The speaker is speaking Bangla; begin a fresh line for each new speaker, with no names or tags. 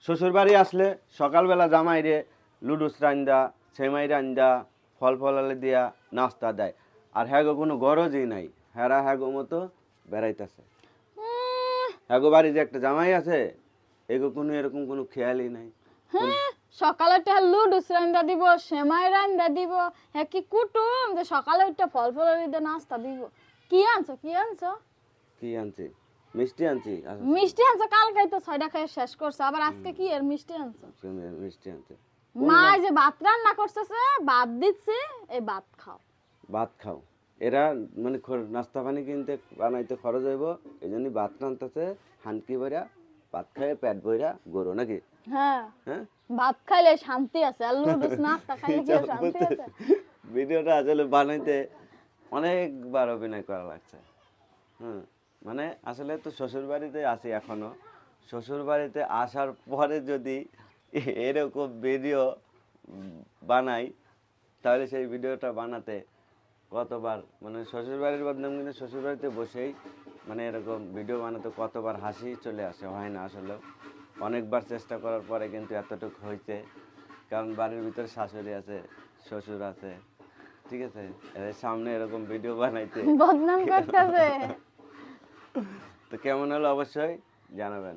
শ্বশুর বাড়ি আসলে সকালবেলা জামাইরে লুডুস রান্দা সেমাই রান্দা ফল ফলালে দিয়া নাস্তা দেয় আর হ্যাগো কোনো গরজই নাই হ্যাগো মতো বেড়াইতেছে হ্যাগো বাড়ি যে একটা জামাই আছে এগো কোনো এরকম কোনো খেয়ালই নাই
হ্যাঁ সকালে একটা লুডুস রান্দা দিব সেমাই রান্দা দিব হ্যাঁ কি কুটুম যে সকালে একটা ফল ফলালি দিয়ে নাস্তা দিব কি আনছো
কি আনছি মিষ্টি আনছি
মিষ্টি আনছো কালকেই তো 6টা খেয়ে শেষ করছো আবার আজকে কি এর মিষ্টি আনছো
মিষ্টি আনছে
মা যে ভাত রান্না করতেছে ভাত দিচ্ছে এই ভাত খাও
এরা মানে নাস্তা পানি কিনতে বানাইতে খরচ হইব এই জন্য ভাত রান্তাছে হানকি ভরা ভাত খায় পেট ভরা গরু নাকি
হ্যাঁ
হ্যাঁ
ভাত খাইলে শান্তি আছে আর লুডুস নাস্তা খাইলে কি শান্তি আছে
ভিডিওটা আসলে বানাইতে অনেকবার অভিনয় করা লাগছে মানে আসলে তো শ্বশুর বাড়িতে আছি এখনো শ্বশুর বাড়িতে আসার পরে যদি এরকম ভিডিও বানাই তাহলে সেই ভিডিওটা বানাতে কতবার মানে শ্বশুর বাড়ির বদনাম কিন্তু শ্বশুর বাড়িতে বসেই মানে এরকম ভিডিও বানাতে কতবার হাসি চলে আসে হয় না আসলে অনেকবার চেষ্টা করার পরে কিন্তু এতটুকু হয়েছে কারণ বাড়ির ভিতরে শাশুড়ি আছে শ্বশুর আছে ঠিক আছে এর সামনে এরকম ভিডিও বানাইতে
বদনাম করতেছে
তো কেমন হলো অবশ্যই জানাবেন।